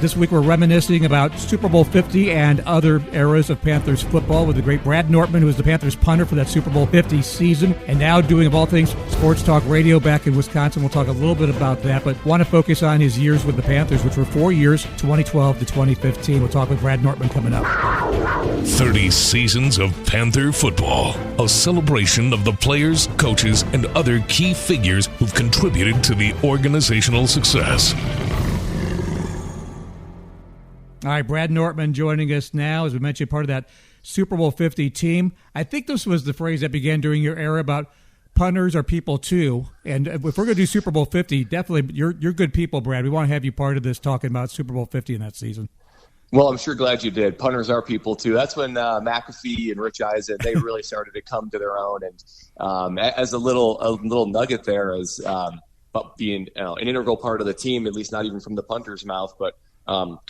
This week we're reminiscing about Super Bowl 50 and other eras of Panthers football with the great Brad Nortman, who was the Panthers punter for that Super Bowl 50 season, and now doing, of all things, sports talk radio back in Wisconsin. We'll talk a little bit about that, but want to focus on his years with the Panthers, which were 4 years, 2012 to 2015. We'll talk with Brad Nortman coming up. 30 seasons of Panther football, a celebration of the players, coaches, and other key figures who've contributed to the organizational success. All right, Brad Nortman joining us now, as we mentioned, part of that Super Bowl 50 team. I think this was the phrase that began during your era about punters are people too. And if we're going to do Super Bowl 50, definitely you're good people, Brad. We want to have you part of this talking about Super Bowl 50 in that season. Well, I'm sure glad you did. Punters are people too. That's when McAfee and Rich Eisen, they really started to come to their own. And as a little nugget there, as being an integral part of the team, at least not even from the punter's mouth, but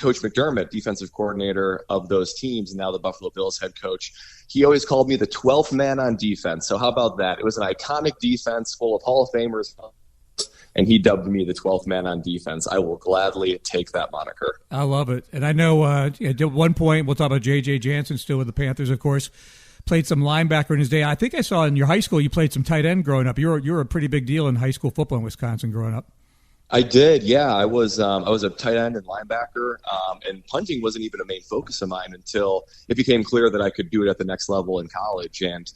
Coach McDermott, defensive coordinator of those teams, and now the Buffalo Bills head coach, he always called me the 12th man on defense. So how about that? It was an iconic defense full of Hall of Famers, and he dubbed me the 12th man on defense. I will gladly take that moniker. I love it. And I know at one point, we'll talk about J.J. Jansen still with the Panthers, of course, played some linebacker in his day. I think I saw in your high school you played some tight end growing up. You're a pretty big deal in high school football in Wisconsin growing up. I did, yeah. I was a tight end and linebacker, and punting wasn't even a main focus of mine until it became clear that I could do it at the next level in college. And,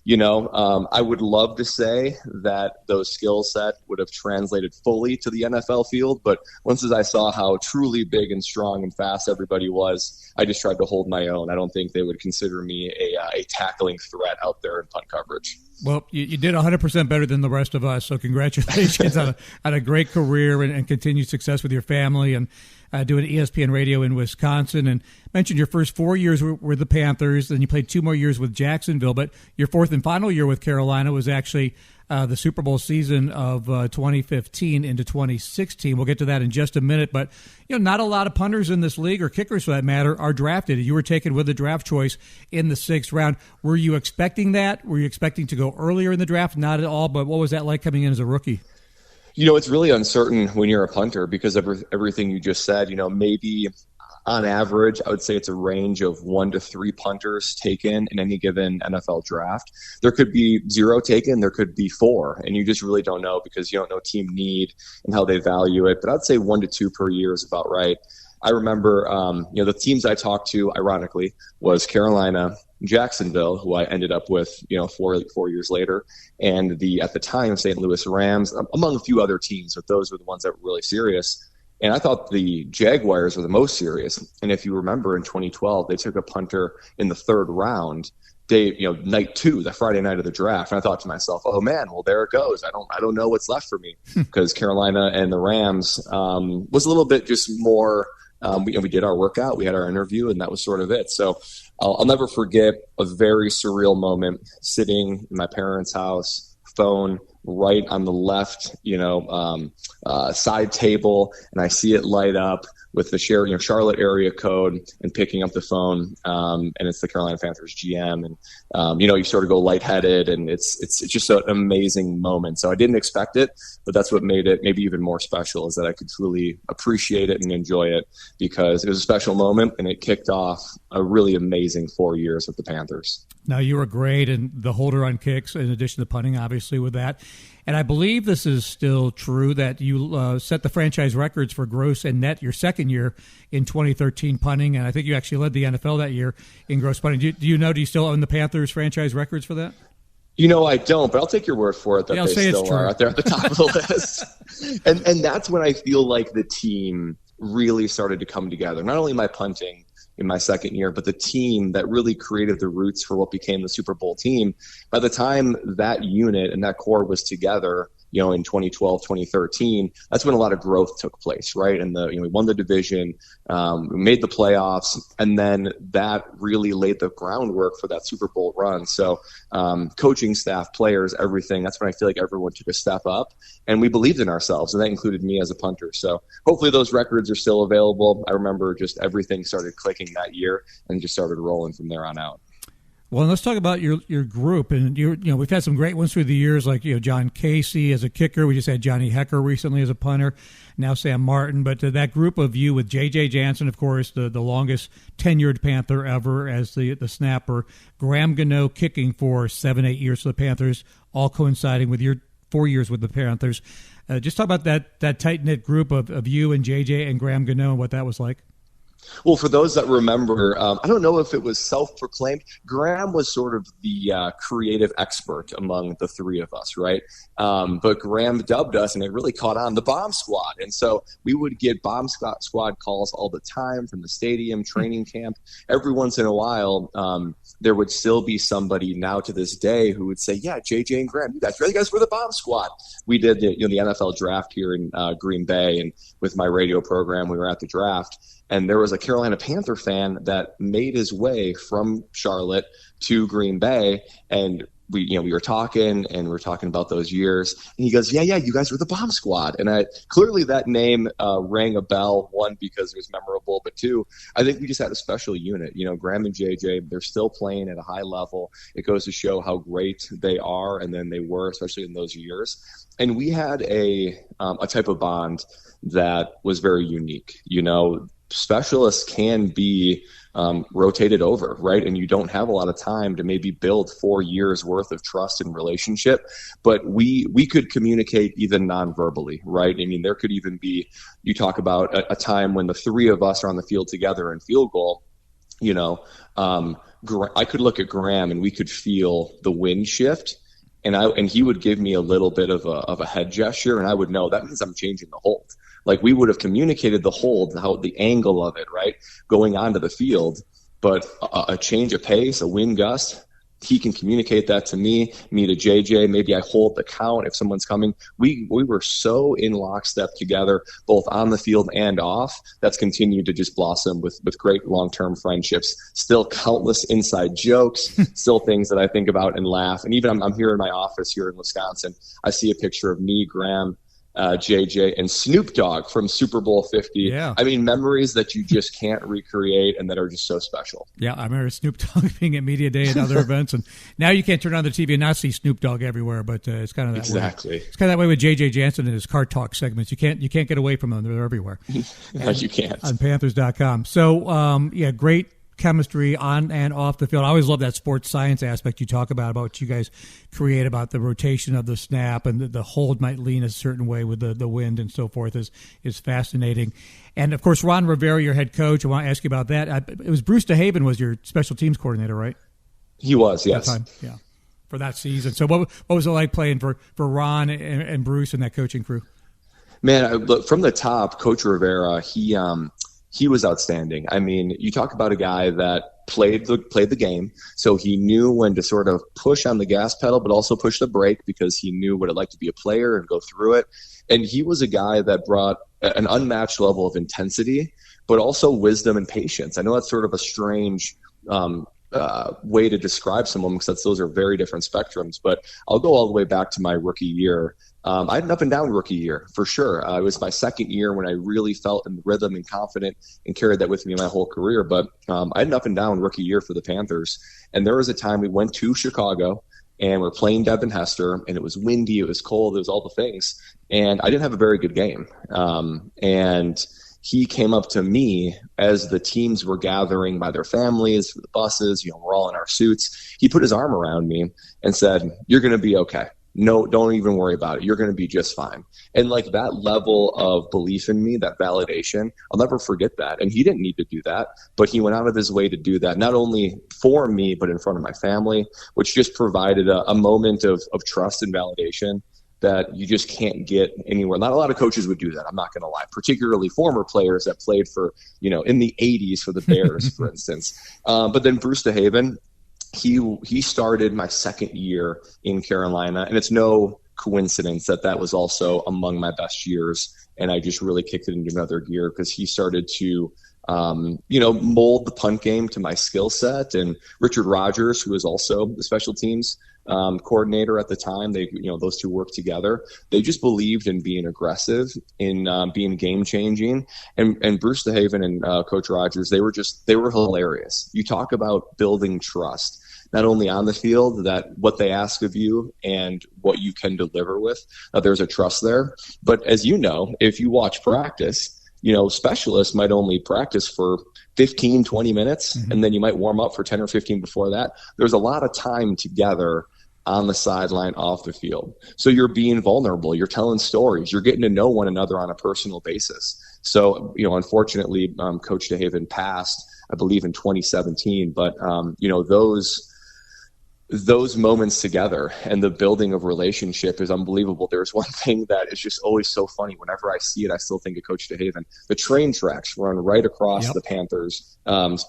I would love to say that those skill set would have translated fully to the NFL field, but once as I saw how truly big and strong and fast everybody was, I just tried to hold my own. I don't think they would consider me a tackling threat out there in punt coverage. Well, you did 100% better than the rest of us, so congratulations on a great career and continued success with your family and doing ESPN radio in Wisconsin. And mentioned your first 4 years were the Panthers, then you played 2 more years with Jacksonville, but your fourth and final year with Carolina was actually the Super Bowl season of 2015 into 2016. We'll get to that in just a minute, but not a lot of punters in this league, or kickers for that matter, are drafted. You were taken with the draft choice in the 6th round. Were you expecting that? Were you expecting to go earlier in the draft? Not at all, but what was that like coming in as a rookie? It's really uncertain when you're a punter because of everything you just said. Maybe on average, I would say it's a range of 1 to 3 punters taken in any given NFL draft. There could be 0 taken, there could be 4, and you just really don't know because you don't know team need and how they value it. But I'd say 1 to 2 per year is about right. I remember, the teams I talked to, ironically, was Carolina, Jacksonville, who I ended up with, 4 years later, and at the time, St. Louis Rams, among a few other teams, but those were the ones that were really serious. And I thought the Jaguars were the most serious. And if you remember in 2012, they took a punter in the 3rd round, night 2, the Friday night of the draft. And I thought to myself, oh man, well there it goes. I don't know what's left for me because Carolina and the Rams was a little bit just more. We did our workout, we had our interview, and that was sort of it. So I'll never forget a very surreal moment sitting in my parents' house, phone right on the left, side table, and I see it light up with the Charlotte area code and picking up the phone, and it's the Carolina Panthers GM, and you sort of go lightheaded, and it's just an amazing moment. So I didn't expect it, but that's what made it maybe even more special, is that I could truly appreciate it and enjoy it because it was a special moment, and it kicked off a really amazing 4 years with the Panthers. Now, you were great, and the holder on kicks, in addition to punting, obviously, with that. And I believe this is still true that you set the franchise records for gross and net your second year in 2013 punting, and I think you actually led the NFL that year in gross punting. Do you still own the Panthers franchise records for that? I don't, but I'll take your word for it that they still are out there at the top of the list. And that's when I feel like the team really started to come together. Not only my punting in my second year, but the team that really created the roots for what became the Super Bowl team. By the time that unit and that core was together, in 2012, 2013, that's when a lot of growth took place, right? And we won the division, we made the playoffs, and then that really laid the groundwork for that Super Bowl run. So coaching staff, players, everything, that's when I feel like everyone took a step up, and we believed in ourselves, and that included me as a punter. So hopefully those records are still available. I remember just everything started clicking that year and just started rolling from there on out. Well, let's talk about your group, and we've had some great ones through the years, like John Casey as a kicker. We just had Johnny Hecker recently as a punter. Now Sam Martin, but that group of you with J.J. Jansen, of course, the longest tenured Panther ever as the snapper. Graham Gano kicking for 7-8 years for the Panthers, all coinciding with your 4 years with the Panthers. Just talk about that tight knit group of you and J.J. and Graham Gano and what that was like. Well, for those that remember, I don't know if it was self-proclaimed. Graham was sort of the creative expert among the three of us, right? But Graham dubbed us, and it really caught on, the Bomb Squad. And so we would get Bomb Squad calls all the time from the stadium, training camp. Every once in a while, there would still be somebody now to this day who would say, yeah, JJ and Graham, you guys were the Bomb Squad. We did the NFL draft here in Green Bay, and with my radio program, we were at the draft. And there was a Carolina Panther fan that made his way from Charlotte to Green Bay, and we were talking about those years. And he goes, "Yeah, you guys were the Bomb Squad." And clearly that name rang a bell. One, because it was memorable, but two, I think we just had a special unit. Graham and JJ, they're still playing at a high level. It goes to show how great they are, and then they were, especially in those years. And we had a type of bond that was very unique. Specialists can be rotated over, right? And you don't have a lot of time to maybe build 4 years worth of trust and relationship, but we could communicate even non-verbally, right? I mean, there could even be, you talk about a time when the three of us are on the field together in field goal, I could look at Graham and we could feel the wind shift, and he would give me a little bit of a head gesture, and I would know that means I'm changing the hold. Like, we would have communicated the hold, how the angle of it, right, going onto the field. But a change of pace, a wind gust, he can communicate that to me to JJ. Maybe I hold the count if someone's coming. We were so in lockstep together, both on the field and off. That's continued to just blossom with great long-term friendships. Still countless inside jokes, still things that I think about and laugh. And even I'm here in my office here in Wisconsin. I see a picture of me, Graham, JJ, and Snoop Dogg from Super Bowl 50. Yeah. I mean, memories that you just can't recreate and that are just so special. Yeah, I remember Snoop Dogg being at Media Day and other events, and now you can't turn on the TV and not see Snoop Dogg everywhere, but it's kind of that way. Exactly. It's kind of that way with J.J. Jansen and his Car Talk segments. You can't get away from them. They're everywhere. No, you can't. On Panthers.com. So, great chemistry on and off the field. I always love that sports science aspect you talk about what you guys create about the rotation of the snap, and the hold might lean a certain way with the wind and so forth is fascinating. And, of course, Ron Rivera, your head coach, I want to ask you about that. It was Bruce DeHaven was your special teams coordinator, right? He was, yes. That time, yeah, for that season. So what was it like playing for Ron and Bruce and that coaching crew? Man, look, from the top, Coach Rivera, he was outstanding. I mean, you talk about a guy that played the game, so he knew when to sort of push on the gas pedal, but also push the brake, because he knew what it like to be a player and go through it. And he was a guy that brought an unmatched level of intensity, but also wisdom and patience. I know that's sort of a strange way to describe someone, because those are very different spectrums, but I'll go all the way back to my rookie year. I had an up and down rookie year, for sure. It was my second year when I really felt in the rhythm and confident, and carried that with me my whole career. But I had an up and down rookie year for the Panthers. And there was a time we went to Chicago, and we're playing Devin Hester, and it was windy, it was cold, it was all the things. And I didn't have a very good game. And he came up to me as the teams were gathering by their families for the buses. We're all in our suits. He put his arm around me and said, "You're going to be okay. No, don't even worry about it. You're going to be just fine." And like that level of belief in me, that validation, I'll never forget that. And he didn't need to do that, but he went out of his way to do that, not only for me, but in front of my family, which just provided a moment of trust and validation that you just can't get anywhere. Not a lot of coaches would do that, I'm not going to lie, particularly former players that played for, in the 80s for the Bears, for instance. But then Bruce DeHaven, he started my second year in Carolina, and it's no coincidence that was also among my best years, and I just really kicked it into another gear, because he started to mold the punt game to my skill set. And Richard Rogers, who was also the special teams coordinator at the time, those two worked together. They just believed in being aggressive, in being game changing. And Bruce DeHaven and Coach Rogers, they were hilarious. You talk about building trust. not only on the field, that what they ask of you and what you can deliver with, there's a trust there. But as you know, if you watch practice, specialists might only practice for 15, 20 minutes, and then you might warm up for 10 or 15 before that. There's a lot of time together on the sideline, off the field. So you're being vulnerable. You're telling stories. You're getting to know one another on a personal basis. So, unfortunately, Coach DeHaven passed, I believe, in 2017. But, those moments together and the building of relationship is unbelievable. There's one thing that is just always so funny. Whenever I see it, I still think of Coach DeHaven. The train tracks run right across the Panthers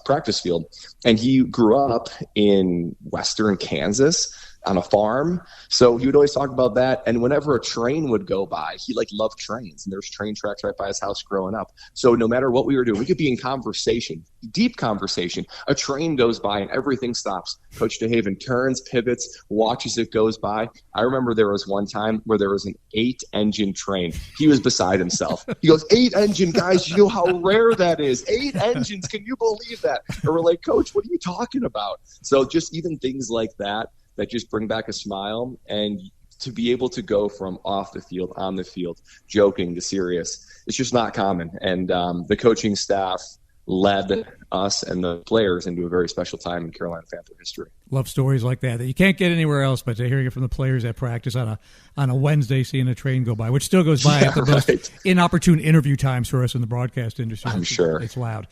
practice field. And he grew up in western Kansas on a farm. So he would always talk about that. And whenever a train would go by, he loved trains, and there's train tracks right by his house growing up. So no matter what we were doing, we could be in conversation, deep conversation. A train goes by and everything stops. Coach DeHaven turns, pivots, watches it goes by. I remember there was one time where there was an 8-engine train. He was beside himself. He goes, 8-engine, guys, you know how rare that is. 8 engines. Can you believe that? And we're like, Coach, what are you talking about? So just even things like that just bring back a smile, and to be able to go from off the field, on the field, joking to serious, it's just not common. And the coaching staff led us and the players into a very special time in Carolina Panther history. Love stories like that you can't get anywhere else, but hearing it from the players at practice on a Wednesday, seeing a train go by, which still goes by at the most inopportune interview times for us in the broadcast industry. I'm sure. It's loud.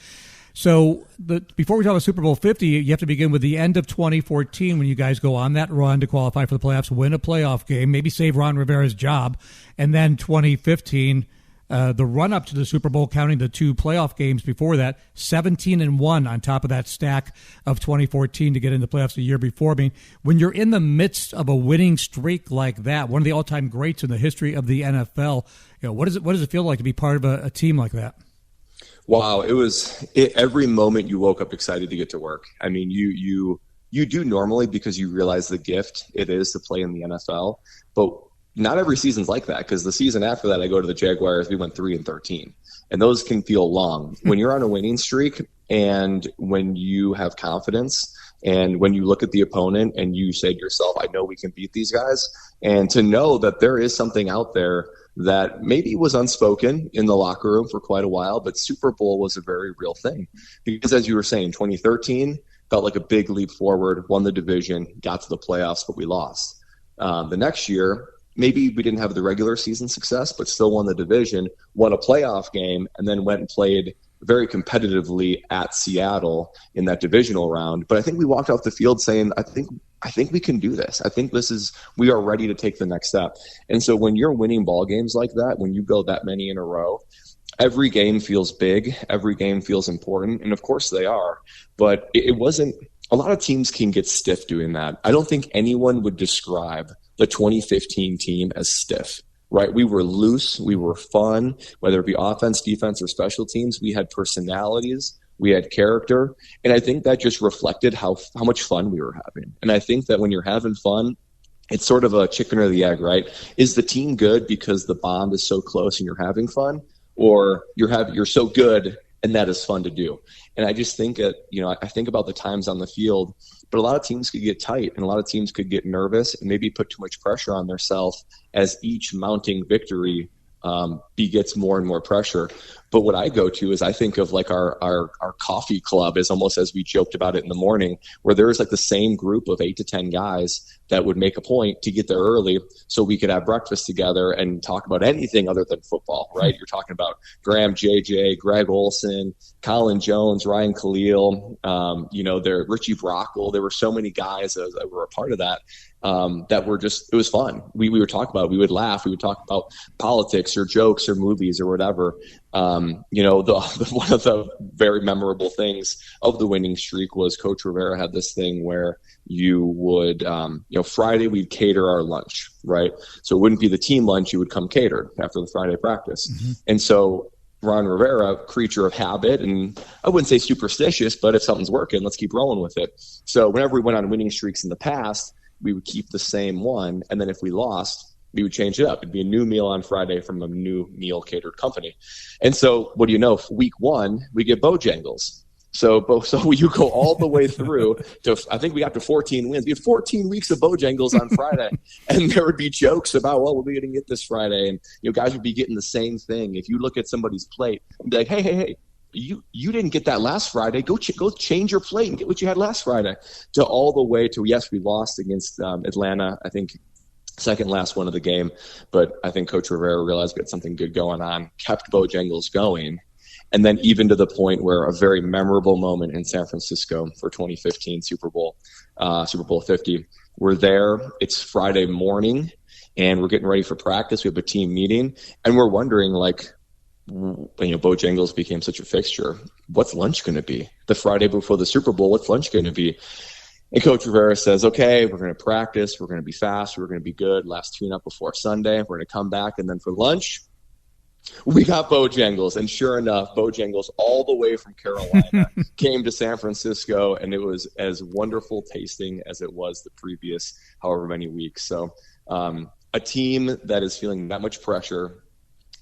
So before we talk about Super Bowl 50, you have to begin with the end of 2014 when you guys go on that run to qualify for the playoffs, win a playoff game, maybe save Ron Rivera's job. And then 2015, the run-up to the Super Bowl, counting the 2 playoff games before that, 17-1 on top of that stack of 2014 to get into the playoffs the year before. I mean, when you're in the midst of a winning streak like that, one of the all-time greats in the history of the NFL, what does it feel like to be part of a team like that? Wow, every moment you woke up excited to get to work. I mean, you do normally because you realize the gift it is to play in the NFL, but not every season's like that, because the season after that I go to the Jaguars, we went 3-13, and those can feel long. When you're on a winning streak and when you have confidence and when you look at the opponent and you say to yourself, I know we can beat these guys, and to know that there is something out there that maybe was unspoken in the locker room for quite a while, but Super Bowl was a very real thing. Because as you were saying, 2013 felt like a big leap forward, won the division, got to the playoffs, but we lost. The next year, maybe we didn't have the regular season success, but still won the division, won a playoff game, and then went and played very competitively at Seattle in that divisional round. But I think we walked off the field saying, I think we can do this. I think we are ready to take the next step. And so when you're winning ball games like that, when you go that many in a row, every game feels big. Every game feels important. And of course they are, but it wasn't, a lot of teams can get stiff doing that. I don't think anyone would describe the 2015 team as stiff. Right? We were loose. We were fun, whether it be offense, defense, or special teams. We had personalities. We had character. And I think that just reflected how much fun we were having. And I think that when you're having fun, it's sort of a chicken or the egg, right? Is the team good because the bond is so close and you're having fun? Or you're so good and that is fun to do? And I just think I think about the times on the field, but a lot of teams could get tight and a lot of teams could get nervous and maybe put too much pressure on themselves as each mounting victory begets more and more pressure. But what I go to is I think of like our coffee club is almost as we joked about it in the morning, where there is like the same group of 8 to 10 guys that would make a point to get there early so we could have breakfast together and talk about anything other than football, right? You're talking about Graham, JJ, Greg Olson, Colin Jones, Ryan Khalil, Richie Brockle. There were so many guys that were a part of that. That were just, it was fun. We would talk about it. We would laugh. We would talk about politics or jokes or movies or whatever. One of the very memorable things of the winning streak was Coach Rivera had this thing where you would, Friday we'd cater our lunch, right? So it wouldn't be the team lunch. You would come catered after the Friday practice. Mm-hmm. And so Ron Rivera, creature of habit, and I wouldn't say superstitious, but if something's working, let's keep rolling with it. So whenever we went on winning streaks in the past, we would keep the same one. And then if we lost, we would change it up. It'd be a new meal on Friday from a new meal catered company. And so what do you know? Week 1, we get Bojangles. So you go all the way through to, I think we got to 14 wins. We had 14 weeks of Bojangles on Friday, and there would be jokes about, well, we'll be getting it this Friday, and guys would be getting the same thing. If you look at somebody's plate and be like, hey, you didn't get that last Friday. Go change your plate and get what you had last Friday. To all the way to, yes, we lost against Atlanta, I think second last one of the game, but I think Coach Rivera realized we had something good going on, kept Bojangles going. And then even to the point where a very memorable moment in San Francisco for 2015 Super Bowl 50, we're there. It's Friday morning, and we're getting ready for practice. We have a team meeting, and we're wondering, like, Bojangles became such a fixture. What's lunch going to be? The Friday before the Super Bowl, what's lunch going to be? And Coach Rivera says, okay, we're going to practice. We're going to be fast. We're going to be good. Last tune-up before Sunday. We're going to come back, and then for lunch, we got Bojangles, and sure enough, Bojangles all the way from Carolina came to San Francisco, and it was as wonderful tasting as it was the previous however many weeks. So a team that is feeling that much pressure,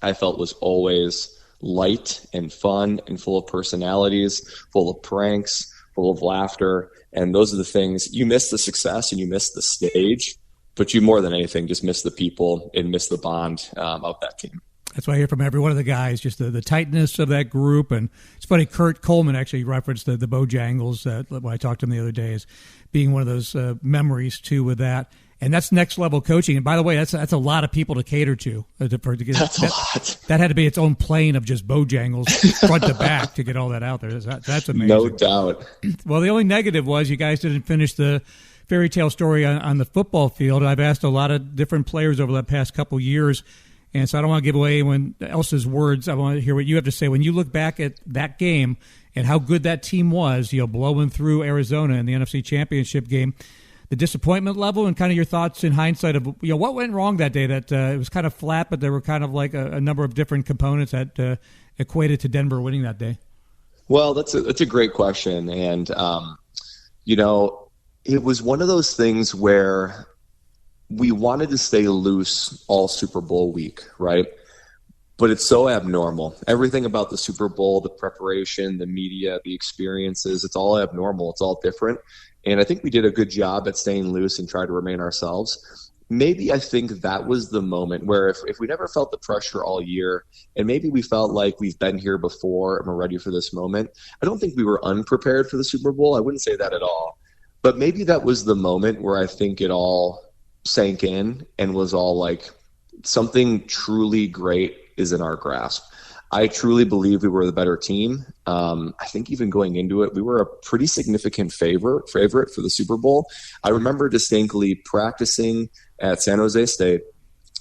I felt, was always light and fun and full of personalities, full of pranks, full of laughter, and those are the things. You miss the success and you miss the stage, but you more than anything just miss the people and miss the bond of that team. That's what I hear from every one of the guys, just the tightness of that group. And it's funny, Kurt Coleman actually referenced the Bojangles when I talked to him the other day as being one of those memories, too, with that. And that's next level coaching. And by the way, that's a lot of people to cater to. That's a lot. That had to be its own plane of just Bojangles front to back to get all that out there. That's amazing. No doubt. Well, the only negative was you guys didn't finish the fairy tale story on the football field. I've asked a lot of different players over the past couple years, and so I don't want to give away anyone else's words. I want to hear what you have to say. When you look back at that game and how good that team was, blowing through Arizona in the NFC Championship game, the disappointment level and kind of your thoughts in hindsight of what went wrong that day, that it was kind of flat, but there were kind of like a number of different components that equated to Denver winning that day. Well, that's a great question. And, it was one of those things where we wanted to stay loose all Super Bowl week, right? But it's so abnormal. Everything about the Super Bowl, the preparation, the media, the experiences, it's all abnormal. It's all different. And I think we did a good job at staying loose and try to remain ourselves. Maybe I think that was the moment where if we never felt the pressure all year, and maybe we felt like we've been here before and we're ready for this moment, I don't think we were unprepared for the Super Bowl. I wouldn't say that at all. But maybe that was the moment where I think it all sank in and was all like, something truly great is in our grasp. I truly believe we were the better team. I think even going into it, we were a pretty significant favorite for the Super Bowl. I remember distinctly practicing at San Jose State.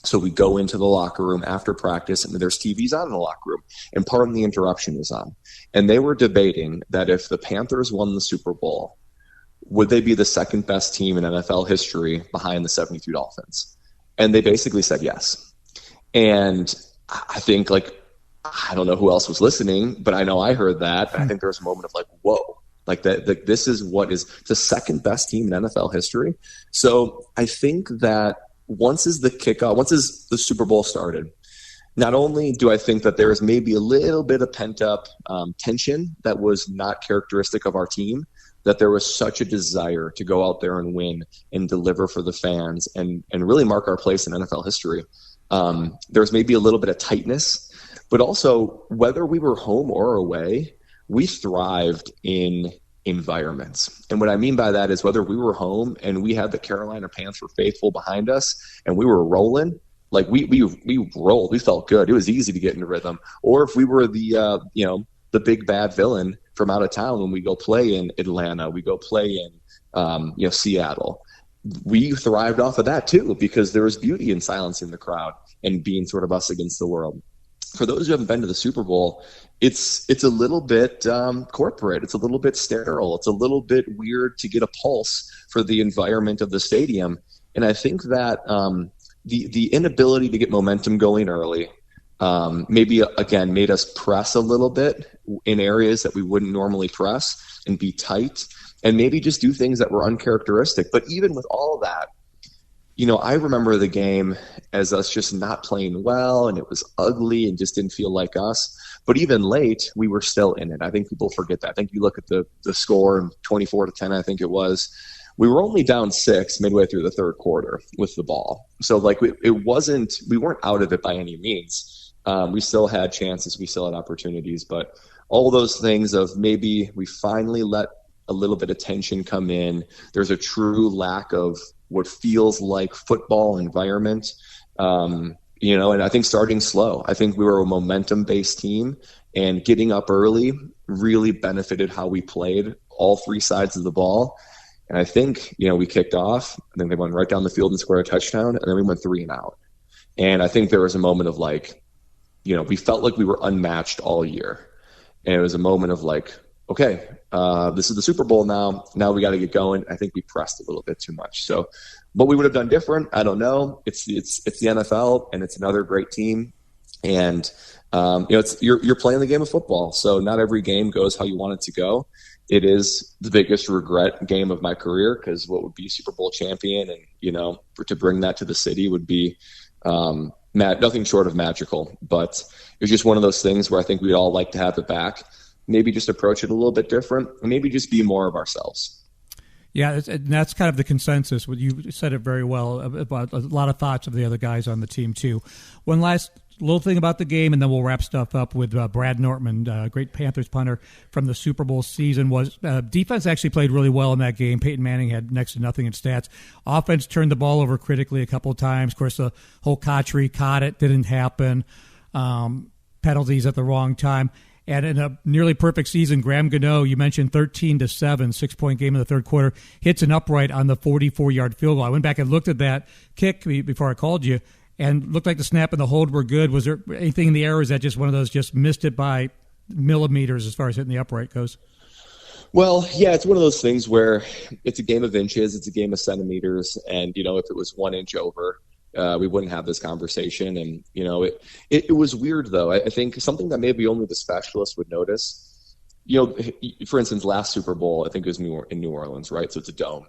So we go into the locker room after practice, and there's TVs on in the locker room, and Pardon the Interruption is on. And they were debating that if the Panthers won the Super Bowl, would they be the second best team in NFL history behind the 72 Dolphins? And they basically said yes. And I think, I don't know who else was listening, but I know I heard that. I think there was a moment of whoa, that this is what is the second best team in NFL history. So I think that once is the Super Bowl started, not only do I think that there is maybe a little bit of pent up tension that was not characteristic of our team, that there was such a desire to go out there and win and deliver for the fans and really mark our place in NFL history. There's maybe a little bit of tightness, but also whether we were home or away, we thrived in environments. And what I mean by that is whether we were home and we had the Carolina Panther faithful behind us and we were rolling, we rolled, we felt good. It was easy to get into rhythm. Or if we were the big bad villain from out of town when we go play in Atlanta, we go play in Seattle, we thrived off of that too, because there was beauty in silencing the crowd and being sort of us against the world. For those who haven't been to the Super Bowl, it's a little bit corporate. It's a little bit sterile. It's a little bit weird to get a pulse for the environment of the stadium. And I think that the inability to get momentum going early maybe, again, made us press a little bit in areas that we wouldn't normally press and be tight and maybe just do things that were uncharacteristic. But even with all that, I remember the game as us just not playing well, and it was ugly and just didn't feel like us. But even late, we were still in it. I think people forget that. I think you look at the score, 24-10, I think it was. We were only down 6 midway through the third quarter with the ball. So we weren't out of it by any means. We still had chances. We still had opportunities. But all those things of maybe we finally let a little bit of tension come in. There's a true lack of what feels like football environment. And I think starting slow. I think we were a momentum-based team, and getting up early really benefited how we played all 3 sides of the ball. And I think, we kicked off, and then they went right down the field and scored a touchdown, and then we went 3 and out. And I think there was a moment of we felt like we were unmatched all year. And it was a moment of okay, this is the Super Bowl now. Now we got to get going. I think we pressed a little bit too much. So what we would have done different, I don't know. It's the NFL, and it's another great team. And you're playing the game of football. So not every game goes how you want it to go. It is the biggest regret game of my career, because what would be Super Bowl champion, and to bring that to the city would be nothing short of magical. But it was just one of those things where I think we'd all like to have it back. Maybe just approach it a little bit different, and maybe just be more of ourselves. Yeah, and that's kind of the consensus. You said it very well about a lot of thoughts of the other guys on the team, too. One last little thing about the game, and then we'll wrap stuff up with Brad Nortman, great Panthers punter from the Super Bowl season. Defense actually played really well in that game. Peyton Manning had next to nothing in stats. Offense turned the ball over critically a couple of times. Of course, the whole Kotchery caught it, didn't happen. Penalties at the wrong time. And in a nearly perfect season, Graham Gano, you mentioned 13-7, 6-point game in the third quarter, hits an upright on the 44-yard field goal. I went back and looked at that kick before I called you, and looked like the snap and the hold were good. Was there anything in the air, or is that just one of those just missed it by millimeters as far as hitting the upright goes? Well, yeah, it's one of those things where it's a game of inches, it's a game of centimeters, and, if it was 1 inch over, we wouldn't have this conversation. And, it was weird, though. I think something that maybe only the specialists would notice, for instance, last Super Bowl, I think it was in New Orleans, right? So it's a dome.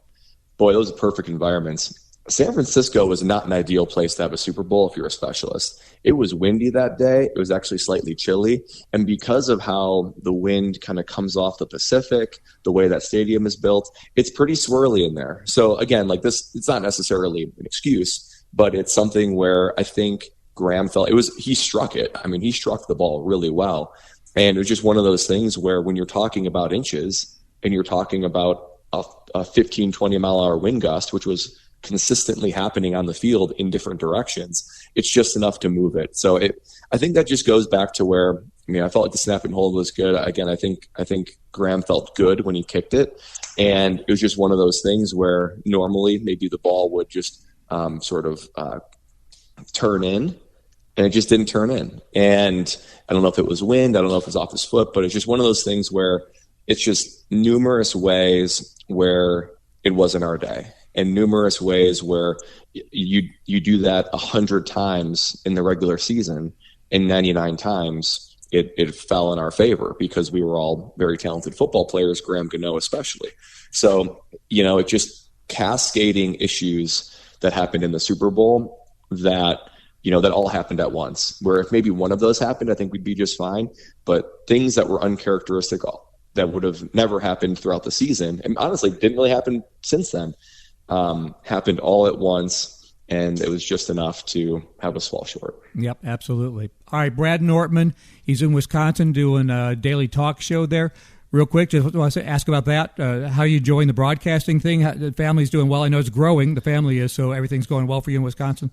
Boy, those are perfect environments. San Francisco was not an ideal place to have a Super Bowl if you're a specialist. It was windy that day. It was actually slightly chilly. And because of how the wind kind of comes off the Pacific, the way that stadium is built, it's pretty swirly in there. So again, it's not necessarily an excuse, but it's something where I think Graham he struck it. I mean, he struck the ball really well. And it was just one of those things where when you're talking about inches and you're talking about a 15, 20 mile an hour wind gust, which was consistently happening on the field in different directions, it's just enough to move it. So I think that just goes back to where, I felt like the snap and hold was good. Again, I think Graham felt good when he kicked it. And it was just one of those things where normally maybe the ball would just turn in, and it just didn't turn in. And I don't know if it was wind, I don't know if it was off his foot, but it's just one of those things where it's just numerous ways where it wasn't our day, and numerous ways where you do that 100 times in the regular season, and 99 times it fell in our favor because we were all very talented football players, Graham Gano especially. So, it just cascading issues that happened in the Super Bowl that all happened at once, where if maybe one of those happened, I think we'd be just fine. But things that were uncharacteristic, that would have never happened throughout the season, and honestly didn't really happen since then, happened all at once, and it was just enough to have us fall short. Yep, absolutely. All right, Brad Nortman, he's in Wisconsin doing a daily talk show there. Real quick, just want to ask about that. How are you enjoying the broadcasting thing? The family's doing well. I know it's growing. The family is, so everything's going well for you in Wisconsin?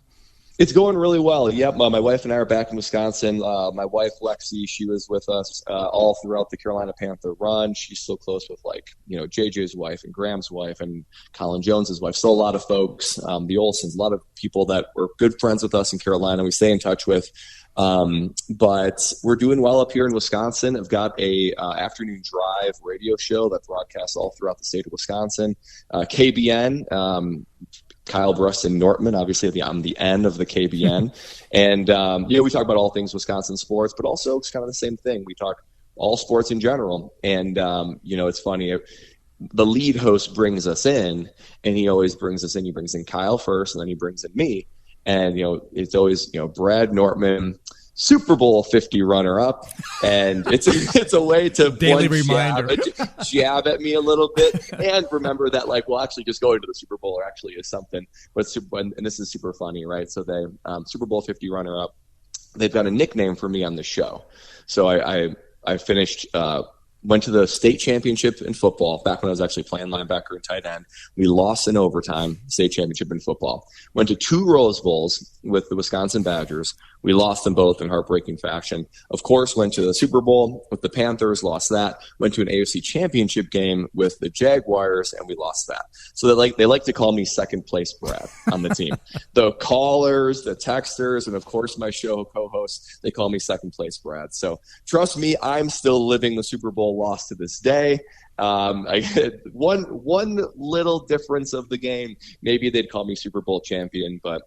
It's going really well. Yep. My wife and I are back in Wisconsin. My wife, Lexi, she was with us all throughout the Carolina Panther run. She's still close with JJ's wife and Graham's wife and Colin Jones's wife. So a lot of folks, the Olsons, a lot of people that were good friends with us in Carolina, we stay in touch with. But we're doing well up here in Wisconsin. I've got a afternoon drive radio show that broadcasts all throughout the state of Wisconsin. KBN, Kyle Brust and Nortman, obviously I'm the N of the KBN. And, we talk about all things Wisconsin sports, but also it's kind of the same thing. We talk all sports in general. And, it's funny. the lead host brings us in, and he always brings us in. He brings in Kyle first, and then he brings in me. And, it's always, Brad Nortman, Super Bowl 50 runner-up. And it's a way to daily reminder. Jab at me a little bit. And remember that, actually just going to the Super Bowl actually is something. And this is super funny, right? So they Super Bowl 50 runner-up, they've got a nickname for me on the show. So I finished went to the state championship in football back when I was actually playing linebacker and tight end. We lost in overtime, state championship in football. Went to 2 Rose Bowls with the Wisconsin Badgers. We lost them both in heartbreaking fashion. Of course, went to the Super Bowl with the Panthers, lost that. Went to an AFC championship game with the Jaguars, and we lost that. So they like to call me second place Brad on the team. The callers, the texters, and of course my show co-hosts, they call me second place Brad. So trust me, I'm still living the Super Bowl loss to this day. One little difference of the game, maybe they'd call me Super Bowl champion, but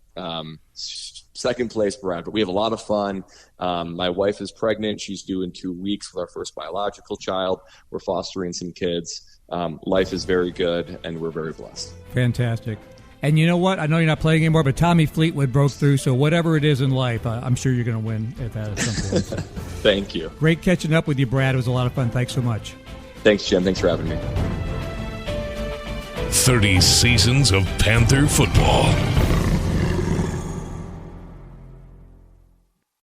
second place Brad. But we have a lot of fun. My wife is pregnant. She's due in 2 weeks with our first biological child. We're fostering some kids. Life is very good, and we're very blessed. Fantastic. And you know what? I know you're not playing anymore, but Tommy Fleetwood broke through, so whatever it is in life, I'm sure you're going to win at that at some point. So. Thank you. Great catching up with you, Brad. It was a lot of fun. Thanks so much. Thanks, Jim. Thanks for having me. 30 seasons of Panther football.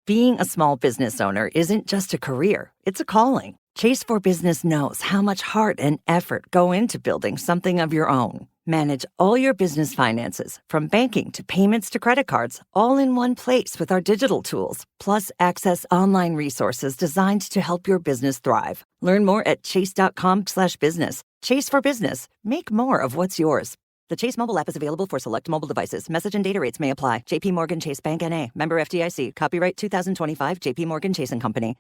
Being a small business owner isn't just a career, it's a calling. Chase for Business knows how much heart and effort go into building something of your own. Manage all your business finances, from banking to payments to credit cards, all in one place with our digital tools. Plus, access online resources designed to help your business thrive. Learn more at chase.com/business. Chase for Business. Make more of what's yours. The Chase mobile app is available for select mobile devices. Message and data rates may apply. JP Morgan Chase Bank N.A. Member FDIC. Copyright 2025 JP Morgan Chase & Company.